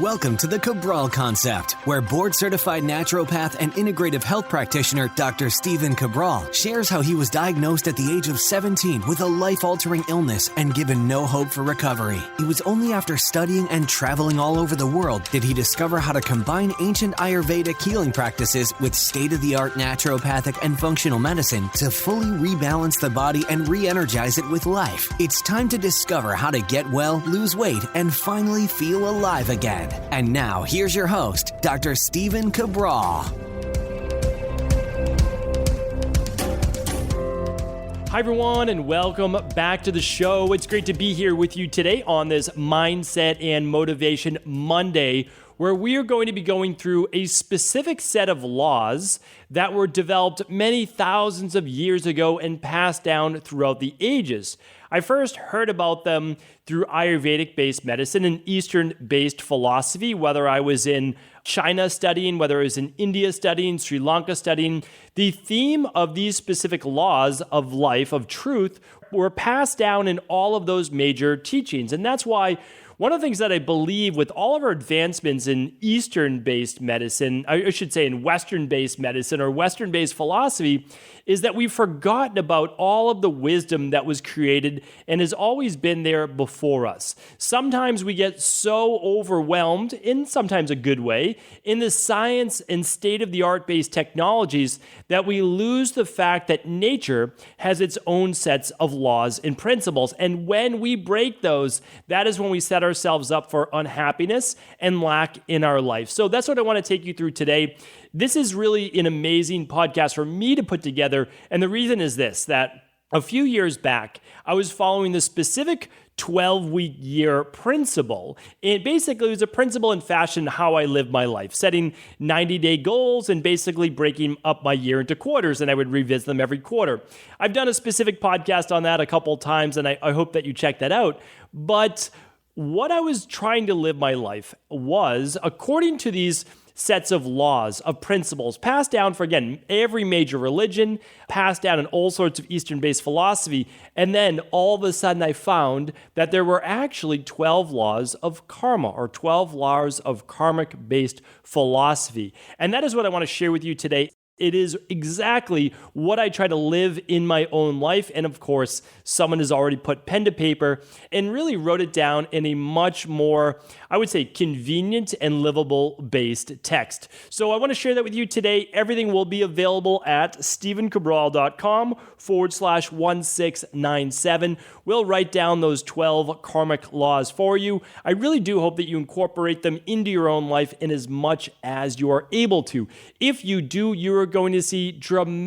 Welcome to the Cabral Concept, where board-certified naturopath and integrative health practitioner Dr. Stephen Cabral shares how he was diagnosed at the age of 17 with a life-altering illness and given no hope for recovery. It was only after studying and traveling all over the world did he discover how to combine ancient Ayurvedic healing practices with state-of-the-art naturopathic and functional medicine to fully rebalance the body and re-energize it with life. It's time to discover how to get well, lose weight, and finally feel alive again. And now, here's your host, Dr. Stephen Cabral. Hi, everyone, and welcome back to the show. It's great to be here with you today on this Mindset and Motivation Monday, where we are going to be going through a specific set of laws that were developed many thousands of years ago and passed down throughout the ages. I first heard about them through Ayurvedic-based medicine and Eastern-based philosophy, whether I was in China studying, whether I was in India studying, Sri Lanka studying. The theme of these specific laws of life, of truth, were passed down in all of those major teachings. And that's why one of the things that I believe with all of our advancements in Eastern-based medicine, I should say in Western-based medicine or Western-based philosophy, is that we've forgotten about all of the wisdom that was created and has always been there before us. Sometimes we get so overwhelmed, in sometimes a good way, in the science and state-of-the-art based technologies that we lose the fact that nature has its own sets of laws and principles. And when we break those, that is when we set ourselves up for unhappiness and lack in our life. So that's what I want to take you through today. This is really an amazing podcast for me to put together. And the reason is this, that a few years back, I was following the specific 12-week year principle. And basically, it was a principle in fashion how I live my life, setting 90-day goals and basically breaking up my year into quarters, and I would revisit them every quarter. I've done a specific podcast on that a couple times, and I hope that you check that out. But what I was trying to live my life was, according to these sets of laws, of principles, passed down for, again, every major religion, passed down in all sorts of Eastern-based philosophy, and then all of a sudden I found that there were actually 12 laws of karma, or 12 laws of karmic-based philosophy. And that is what I want to share with you today. It is exactly what I try to live in my own life. And of course, someone has already put pen to paper and really wrote it down in a much more, I would say, convenient and livable based text. So I want to share that with you today. Everything will be available at stephencabral.com/1697. We'll write down those 12 karmic laws for you. I really do hope that you incorporate them into your own life in as much as you are able to. If you do, you're going to see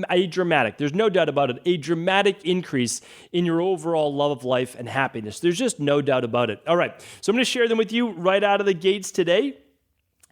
a dramatic, there's no doubt about it, a dramatic increase in your overall love of life and happiness. There's just no doubt about it. All right, so I'm going to share them with you right out of the gates today.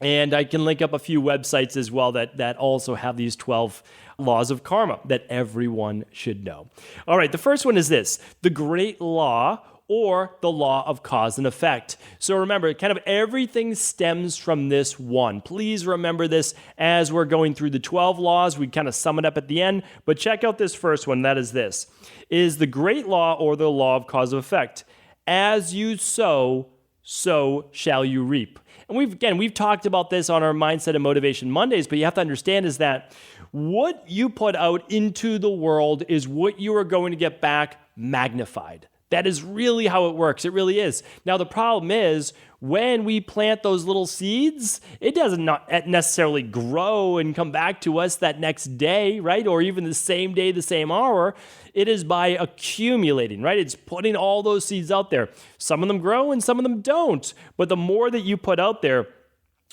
And I can link up a few websites as well that also have these 12 laws of karma that everyone should know. All right, the first one is this: the Great Law, or the law of cause and effect. So remember, kind of everything stems from this one. Please remember this as we're going through the 12 laws. We kind of sum it up at the end, but check out this first one. That is this: is the great law, or the law of cause and effect. As you sow, so shall you reap. And we've talked about this on our Mindset and Motivation Mondays, but you have to understand is that what you put out into the world is what you are going to get back magnified. That is really how it works. It really is. Now, the problem is when we plant those little seeds, it doesn't not necessarily grow and come back to us that next day, right? Or even the same day, the same hour. It is by accumulating, right? It's putting all those seeds out there. Some of them grow and some of them don't. But the more that you put out there,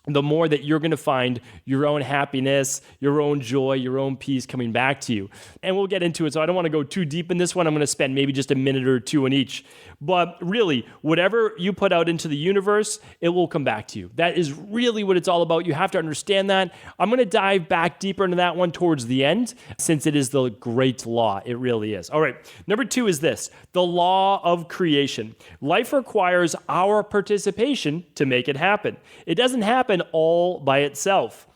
the more that you're going to find your own happiness, your own joy, your own peace coming back to you. And we'll get into it, so I don't want to go too deep in this one. I'm going to spend maybe just a minute or two on each. But really, whatever you put out into the universe, it will come back to you. That is really what it's all about. You have to understand that. I'm going to dive back deeper into that one towards the end, since it is the great law. It really is. All right, number 2 is this: the law of creation. Life requires our participation to make it happen. It doesn't happen all by itself.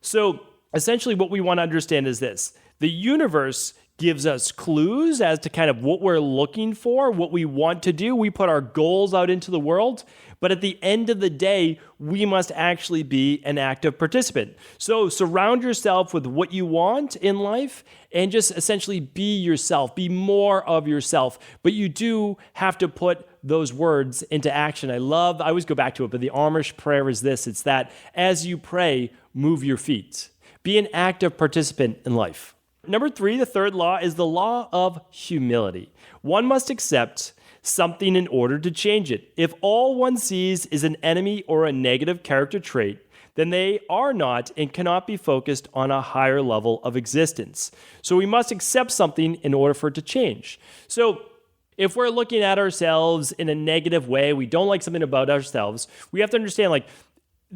So essentially what we want to understand is this: the universe gives us clues as to kind of what we're looking for, what we want to do. We put our goals out into the world. But at the end of the day, we must actually be an active participant. So surround yourself with what you want in life and just essentially be yourself, be more of yourself. But you do have to put those words into action. I always go back to it, but the Amish prayer is this. It's that as you pray, move your feet. Be an active participant in life. Number 3, the third law is the law of humility. One must accept something in order to change it. If all one sees is an enemy or a negative character trait, then they are not and cannot be focused on a higher level of existence. So we must accept something in order for it to change. So if we're looking at ourselves in a negative way, we don't like something about ourselves, we have to understand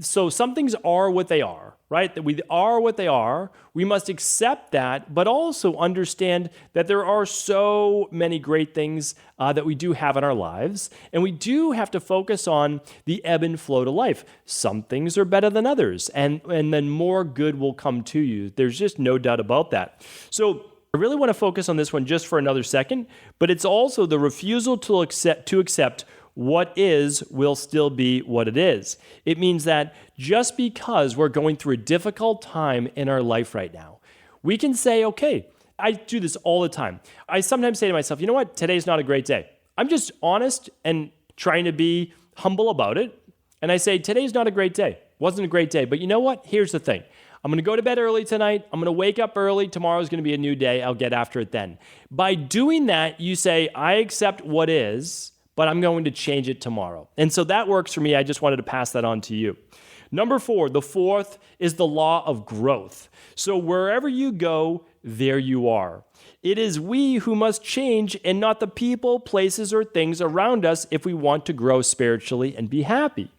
so some things are what they are, right? That we are what they are. We must accept that, but also understand that there are so many great things that we do have in our lives, and we do have to focus on the ebb and flow to life. Some things are better than others, and then more good will come to you. There's just no doubt about that. So I really want to focus on this one just for another second, but it's also the refusal to accept what is will still be what it is. It means that just because we're going through a difficult time in our life right now, we can say, okay, I do this all the time. I sometimes say to myself, you know what? Today's not a great day. I'm just honest and trying to be humble about it. And I say, today's not a great day. Wasn't a great day. But you know what? Here's the thing. I'm going to go to bed early tonight. I'm going to wake up early. Tomorrow's going to be a new day. I'll get after it then. By doing that, you say, I accept what is, but I'm going to change it tomorrow. And so that works for me. I just wanted to pass that on to you. Number 4, the fourth is the law of growth. So wherever you go, there you are. It is we who must change and not the people, places, or things around us if we want to grow spiritually and be happy.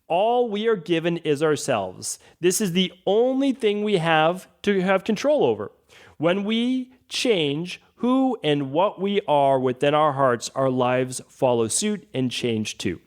All we are given is ourselves. This is the only thing we have to have control over. When we change who and what we are within our hearts, our lives follow suit and change too.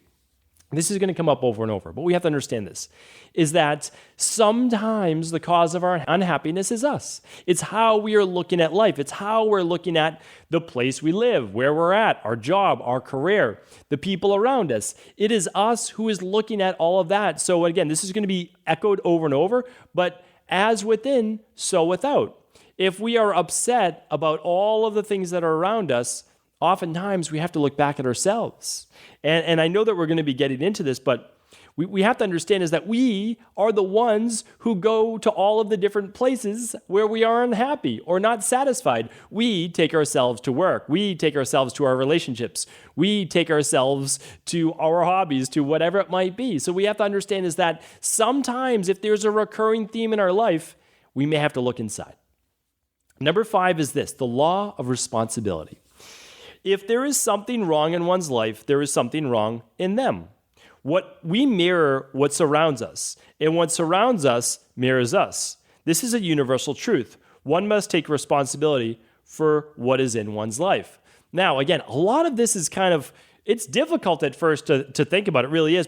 This is going to come up over and over, but we have to understand this, is that sometimes the cause of our unhappiness is us. It's how we are looking at life. It's how we're looking at the place we live, where we're at, our job, our career, the people around us. It is us who is looking at all of that. So again, this is going to be echoed over and over, but as within, so without. If we are upset about all of the things that are around us, oftentimes we have to look back at ourselves. And I know that we're going to be getting into this, but we have to understand is that we are the ones who go to all of the different places where we are unhappy or not satisfied. We take ourselves to work. We take ourselves to our relationships. We take ourselves to our hobbies, to whatever it might be. So we have to understand is that sometimes if there's a recurring theme in our life, we may have to look inside. Number 5 is this, the law of responsibility. If there is something wrong in one's life, there is something wrong in them. We mirror what surrounds us, and what surrounds us mirrors us. This is a universal truth. One must take responsibility for what is in one's life. Now, again, a lot of this is it's difficult at first to think about. It really is.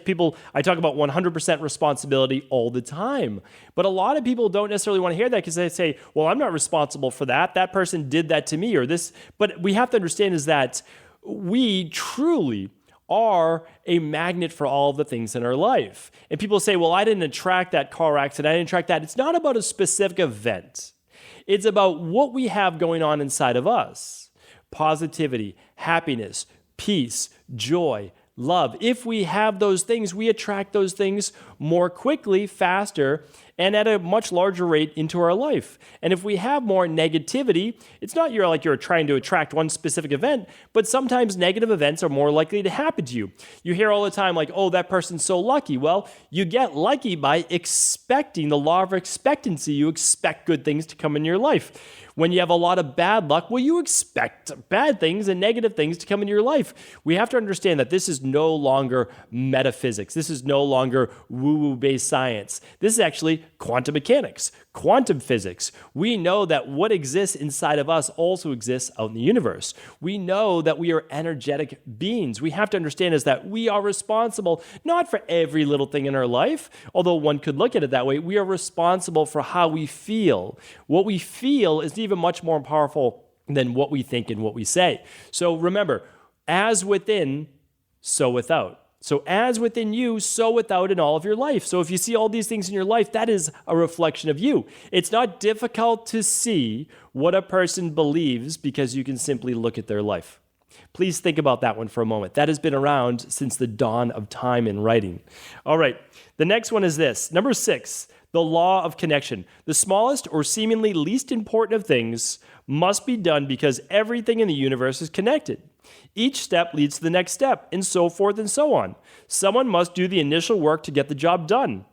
I talk about 100% responsibility all the time. But a lot of people don't necessarily want to hear that because they say, well, I'm not responsible for that. That person did that to me or this. But we have to understand is that we truly are a magnet for all of the things in our life. And people say, well, I didn't attract that car accident. I didn't attract that. It's not about a specific event. It's about what we have going on inside of us. Positivity, happiness, peace, joy, love. If we have those things, we attract those things more quickly, faster, and at a much larger rate into our life. And if we have more negativity, it's not you're trying to attract one specific event, but sometimes negative events are more likely to happen to you. You hear all the time oh, that person's so lucky. Well, you get lucky by expecting the law of expectancy. You expect good things to come in your life. When you have a lot of bad luck, well, you expect bad things and negative things to come into your life. We have to understand that this is no longer metaphysics. This is no longer woo-woo-based science. This is actually quantum mechanics, quantum physics. We know that what exists inside of us also exists out in the universe. We know that we are energetic beings. We have to understand is that we are responsible not for every little thing in our life, although one could look at it that way. We are responsible for how we feel. What we feel is even much more powerful than what we think and what we say. So remember, as within, so without. So as within you, so without in all of your life. So if you see all these things in your life, that is a reflection of you. It's not difficult to see what a person believes because you can simply look at their life. Please think about that one for a moment. That has been around since the dawn of time in writing. All right, the next one is this. Number 6, the law of connection. The smallest or seemingly least important of things must be done because everything in the universe is connected. Each step leads to the next step, and so forth and so on. Someone must do the initial work to get the job done.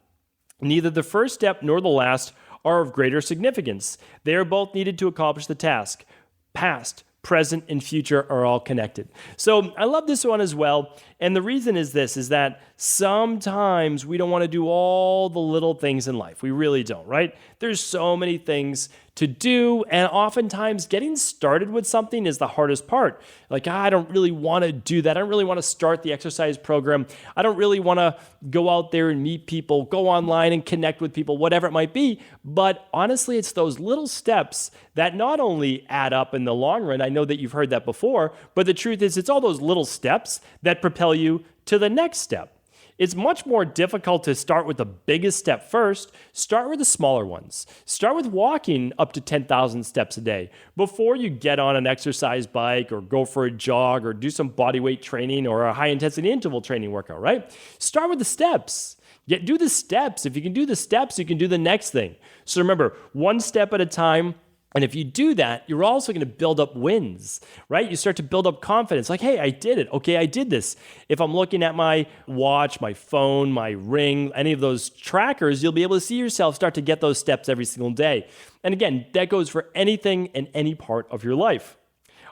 Neither the first step nor the last are of greater significance. They are both needed to accomplish the task. Past, present, and future are all connected. So I love this one as well. And the reason is this, is that sometimes we don't want to do all the little things in life. We really don't, right? There's so many things to do, and oftentimes getting started with something is the hardest part. Like, I don't really want to do that. I don't really want to start the exercise program. I don't really want to go out there and meet people, go online and connect with people, whatever it might be. But honestly, it's those little steps that not only add up in the long run. I know that you've heard that before, but the truth is it's all those little steps that propel you to the next step. It's much more difficult to start with the biggest step first. Start with the smaller ones. Start with walking up to 10,000 steps a day before you get on an exercise bike or go for a jog or do some body weight training or a high intensity interval training workout, right? Start with the steps. Do the steps. If you can do the steps, you can do the next thing. So remember, one step at a time. And if you do that, you're also going to build up wins, right? You start to build up confidence. Like, hey, I did it. Okay, I did this. If I'm looking at my watch, my phone, my ring, any of those trackers, you'll be able to see yourself start to get those steps every single day. And again, that goes for anything and any part of your life.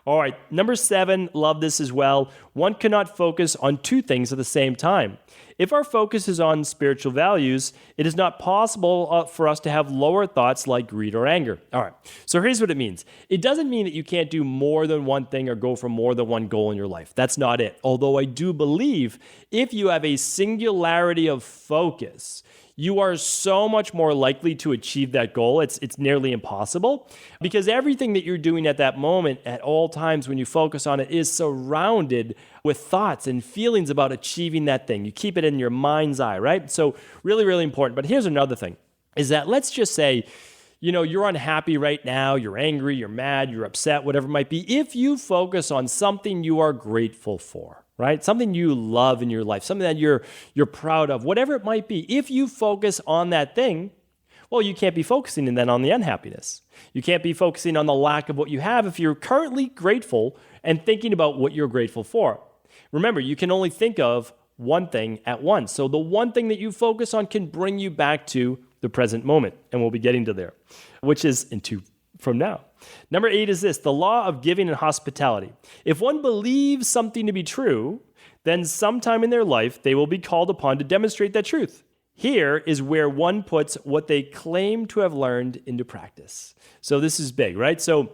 All right, number 7, love this as well. One cannot focus on two things at the same time. If our focus is on spiritual values, it is not possible for us to have lower thoughts like greed or anger. All right, so here's what it means. It doesn't mean that you can't do more than one thing or go for more than one goal in your life. That's not it. Although I do believe if you have a singularity of focus, you are so much more likely to achieve that goal. It's nearly impossible because everything that you're doing at that moment, at all times when you focus on it, is surrounded with thoughts and feelings about achieving that thing. You keep it in your mind's eye, right? So really, really important. But here's another thing, is that let's just say, you're unhappy right now, you're angry, you're mad, you're upset, whatever it might be. If you focus on something you are grateful for, right? Something you love in your life, something that you're proud of, whatever it might be. If you focus on that thing, well, you can't be focusing then on the unhappiness. You can't be focusing on the lack of what you have if you're currently grateful and thinking about what you're grateful for. Remember, you can only think of one thing at once. So the one thing that you focus on can bring you back to the present moment. And we'll be getting to there, which is in 2 from now. Number 8 is this, the law of giving and hospitality. If one believes something to be true, then sometime in their life, they will be called upon to demonstrate that truth. Here is where one puts what they claim to have learned into practice. So this is big, right? So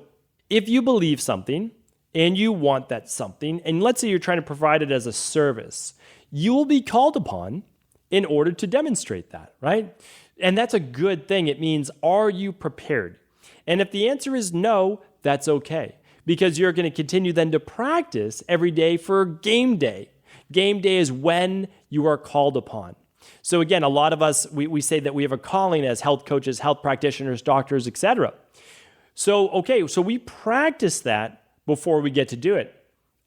if you believe something and you want that something, and let's say you're trying to provide it as a service, you will be called upon in order to demonstrate that, right? And that's a good thing. It means, are you prepared? And if the answer is no, that's okay, because you're going to continue then to practice every day for game day. Game day is when you are called upon. So again, a lot of us, we say that we have a calling as health coaches, health practitioners, doctors, etc. So we practice that before we get to do it.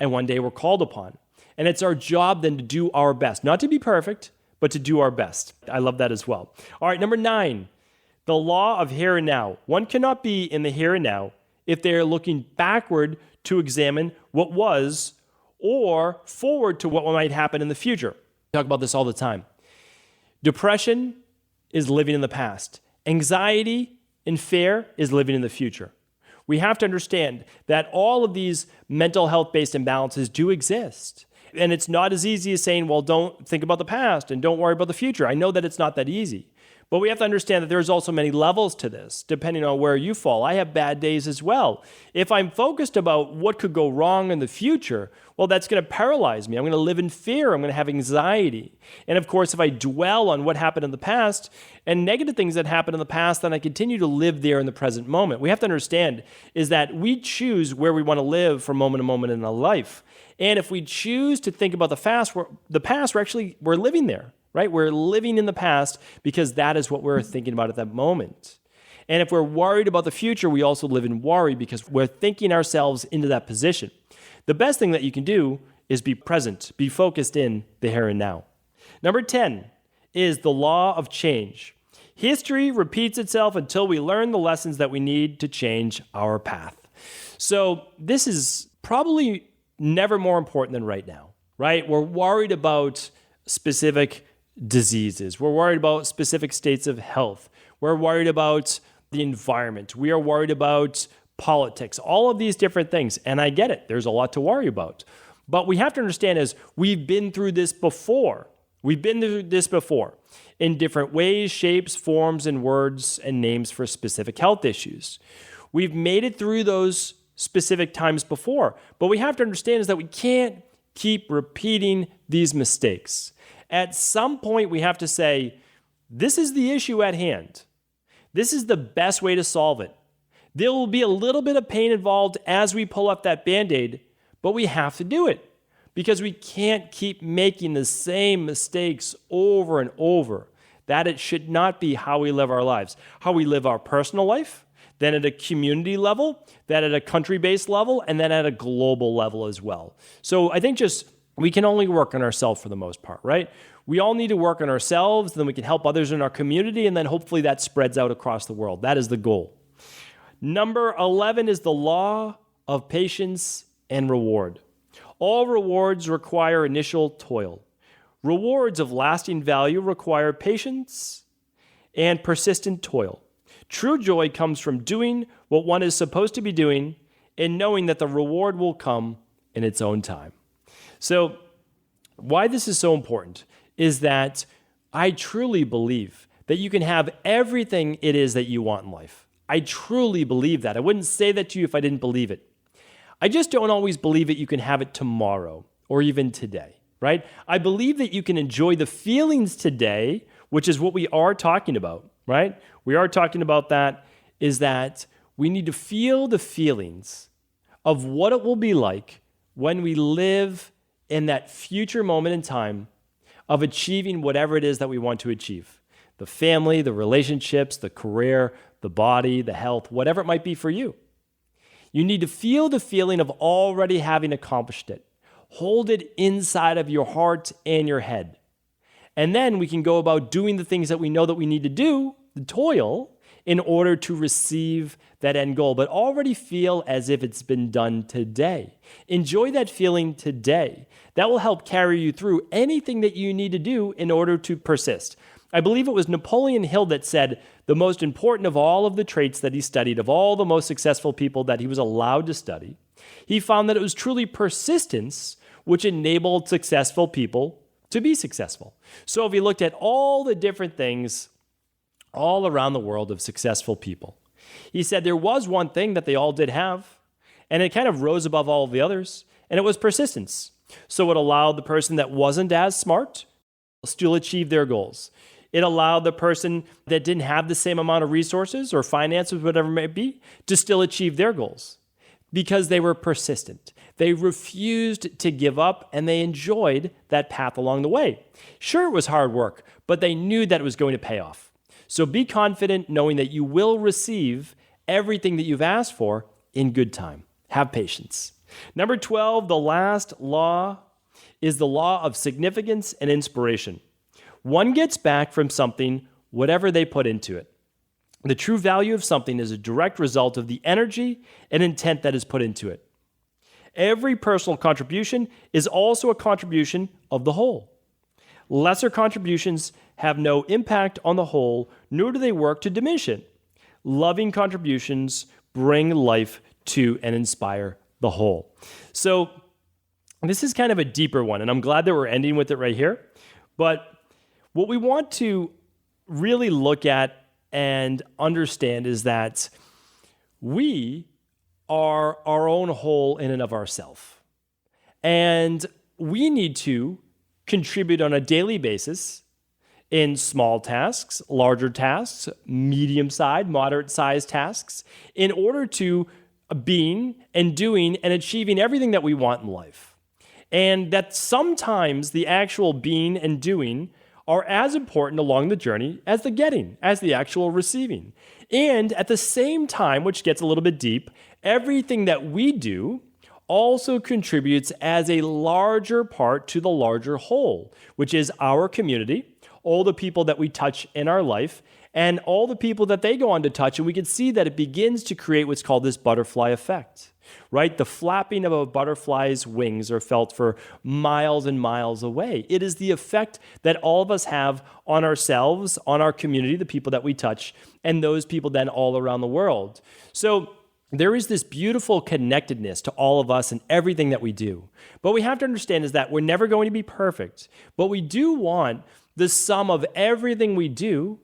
And one day we're called upon. And it's our job then to do our best, not to be perfect, but to do our best. I love that as well. All right, number 9. The law of here and now. One cannot be in the here and now if they are looking backward to examine what was or forward to what might happen in the future. We talk about this all the time. Depression is living in the past. Anxiety and fear is living in the future. We have to understand that all of these mental health-based imbalances do exist. And it's not as easy as saying, well, don't think about the past and don't worry about the future. I know that it's not that easy. But we have to understand that there's also many levels to this, depending on where you fall. I have bad days as well. If I'm focused about what could go wrong in the future, well, that's going to paralyze me. I'm going to live in fear. I'm going to have anxiety. And of course, if I dwell on what happened in the past and negative things that happened in the past, then I continue to live there in the present moment. We have to understand is that we choose where we want to live from moment to moment in our life. And if we choose to think about the past, we're living there, right? We're living in the past because that is what we're thinking about at that moment. And if we're worried about the future, we also live in worry because we're thinking ourselves into that position. The best thing that you can do is be present, be focused in the here and now. Number 10 is the law of change. History repeats itself until we learn the lessons that we need to change our path. So this is probably never more important than right now, right? We're worried about specific diseases. We're worried about specific states of health. We're worried about the environment. We are worried about politics, all of these different things. And I get it. There's a lot to worry about. But we have to understand is we've been through this before. We've been through this before in different ways, shapes, forms, and words and names for specific health issues. We've made it through those specific times before. But we have to understand is that we can't keep repeating these mistakes. At some point, we have to say, this is the issue at hand. This is the best way to solve it. There will be a little bit of pain involved as we pull up that Band-Aid, but we have to do it because we can't keep making the same mistakes over and over. That it should not be how we live our lives, how we live our personal life, then at a community level, then at a country-based level, and then at a global level as well. So I think we can only work on ourselves for the most part, right? We all need to work on ourselves, then we can help others in our community, and then hopefully that spreads out across the world. That is the goal. Number 11 is the law of patience and reward. All rewards require initial toil. Rewards of lasting value require patience and persistent toil. True joy comes from doing what one is supposed to be doing and knowing that the reward will come in its own time. So why this is so important is that I truly believe that you can have everything it is that you want in life. I truly believe that. I wouldn't say that to you if I didn't believe it. I just don't always believe that you can have it tomorrow or even today, right? I believe that you can enjoy the feelings today, which is what we are talking about, right? We are talking about that, is that we need to feel the feelings of what it will be like when we live in that future moment in time of achieving whatever it is that we want to achieve. The family, the relationships, the career, the body, the health, whatever it might be for you. You need to feel the feeling of already having accomplished it. Hold it inside of your heart and your head. And then we can go about doing the things that we know that we need to do, the toil, in order to receive that end goal, but already feel as if it's been done today. Enjoy that feeling today. That will help carry you through anything that you need to do in order to persist. I believe it was Napoleon Hill that said the most important of all of the traits that he studied, of all the most successful people that he was allowed to study, he found that it was truly persistence which enabled successful people to be successful. So if he looked at all the different things all around the world of successful people, he said there was one thing that they all did have, and it kind of rose above all of the others, and it was persistence. So it allowed the person that wasn't as smart still achieve their goals. It allowed the person that didn't have the same amount of resources or finances, whatever it may be, to still achieve their goals because they were persistent. They refused to give up and they enjoyed that path along the way. Sure, it was hard work, but they knew that it was going to pay off. So be confident knowing that you will receive everything that you've asked for in good time. Have patience. Number 12, the last law is the law of significance and inspiration. One gets back from something whatever they put into it. The true value of something is a direct result of the energy and intent that is put into it. Every personal contribution is also a contribution of the whole. Lesser contributions have no impact on the whole, nor do they work to diminish it. Loving contributions bring life to and inspire the whole. So this is kind of a deeper one, and I'm glad that we're ending with it right here. But what we want to really look at and understand is that we are our own whole in and of ourselves. And we need to contribute on a daily basis in small tasks, larger tasks, medium-sized, moderate-sized tasks, in order to being and doing and achieving everything that we want in life. And that sometimes the actual being and doing are as important along the journey as the getting, as the actual receiving. And at the same time, which gets a little bit deep, everything that we do also contributes as a larger part to the larger whole, which is our community, all the people that we touch in our life, and all the people that they go on to touch. And we can see that it begins to create what's called this butterfly effect, right? The flapping of a butterfly's wings are felt for miles and miles away. It is the effect that all of us have on ourselves, on our community, the people that we touch, and those people then all around the world. So there is this beautiful connectedness to all of us and everything that we do. But we have to understand is that we're never going to be perfect, but we do want the sum of everything we do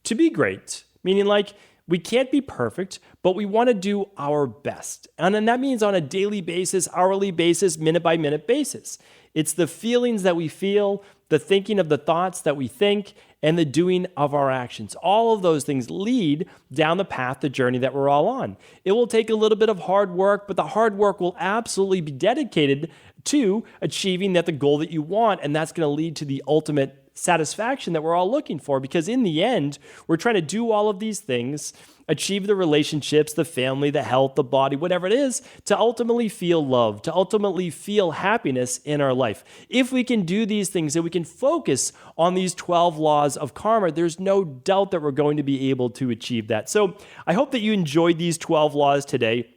to be great. Meaning like we can't be perfect, but we want to do our best. And then that means on a daily basis, hourly basis, minute by minute basis. It's the feelings that we feel, the thinking of the thoughts that we think, and the doing of our actions. All of those things lead down the path, the journey that we're all on. It will take a little bit of hard work, but the hard work will absolutely be dedicated to achieving the goal that you want, and that's going to lead to the ultimate satisfaction that we're all looking for, because in the end, we're trying to do all of these things, achieve the relationships, the family, the health, the body, whatever it is, to ultimately feel love, to ultimately feel happiness in our life. If we can do these things and we can focus on these 12 laws of karma, there's no doubt that we're going to be able to achieve that. So I hope that you enjoyed these 12 laws today.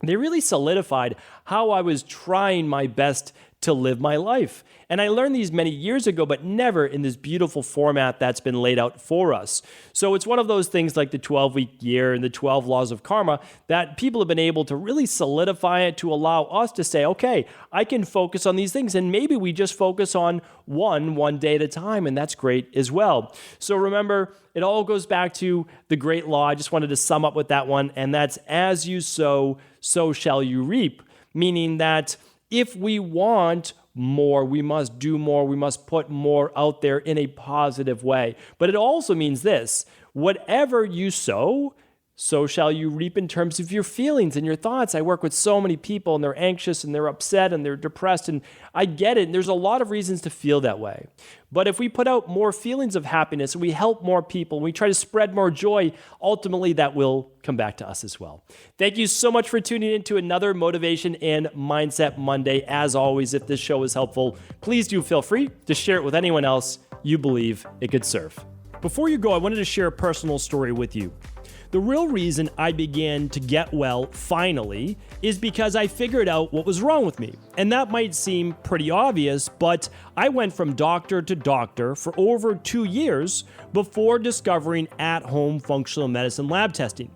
They really solidified how I was trying my best to live my life. And I learned these many years ago, but never in this beautiful format that's been laid out for us. So it's one of those things like the 12-week year and the 12 laws of karma that people have been able to really solidify it to allow us to say, okay, I can focus on these things. And maybe we just focus on one day at a time. And that's great as well. So remember, it all goes back to the great law. I just wanted to sum up with that one. And that's as you sow, so shall you reap. Meaning that if we want more, we must do more, we must put more out there in a positive way. But it also means this: whatever you sow, so shall you reap in terms of your feelings and your thoughts. I work with so many people and they're anxious and they're upset and they're depressed, and I get it. And there's a lot of reasons to feel that way. But if we put out more feelings of happiness and we help more people, we try to spread more joy, ultimately that will come back to us as well. Thank you so much for tuning in to another Motivation and Mindset Monday. As always, if this show was helpful, please do feel free to share it with anyone else you believe it could serve. Before you go, I wanted to share a personal story with you. The real reason I began to get well finally is because I figured out what was wrong with me. And that might seem pretty obvious, but I went from doctor to doctor for over 2 years before discovering at-home functional medicine lab testing.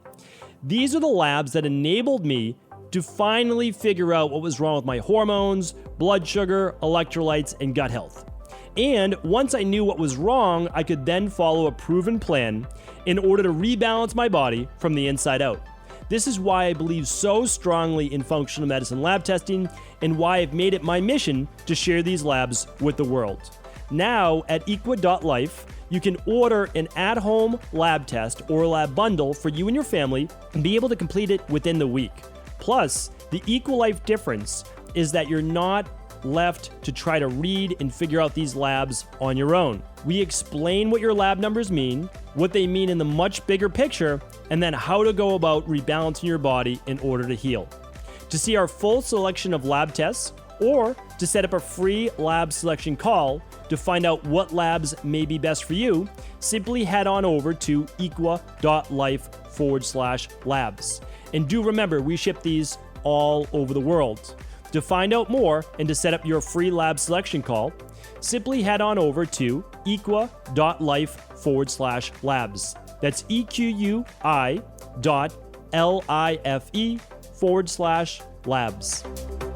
These are the labs that enabled me to finally figure out what was wrong with my hormones, blood sugar, electrolytes, and gut health. And once I knew what was wrong, I could then follow a proven plan in order to rebalance my body from the inside out. This is why I believe so strongly in functional medicine lab testing and why I've made it my mission to share these labs with the world. Now at equa.life, you can order an at-home lab test or a lab bundle for you and your family and be able to complete it within the week. Plus, the EquaLife difference is that you're not left to try to read and figure out these labs on your own. We explain what your lab numbers mean, what they mean in the much bigger picture, and then how to go about rebalancing your body in order to heal. To see our full selection of lab tests, or to set up a free lab selection call to find out what labs may be best for you, simply head on over to equa.life/labs. And do remember, we ship these all over the world. To find out more and to set up your free lab selection call, simply head on over to equa.life/labs. That's EQUI.LIFE/labs.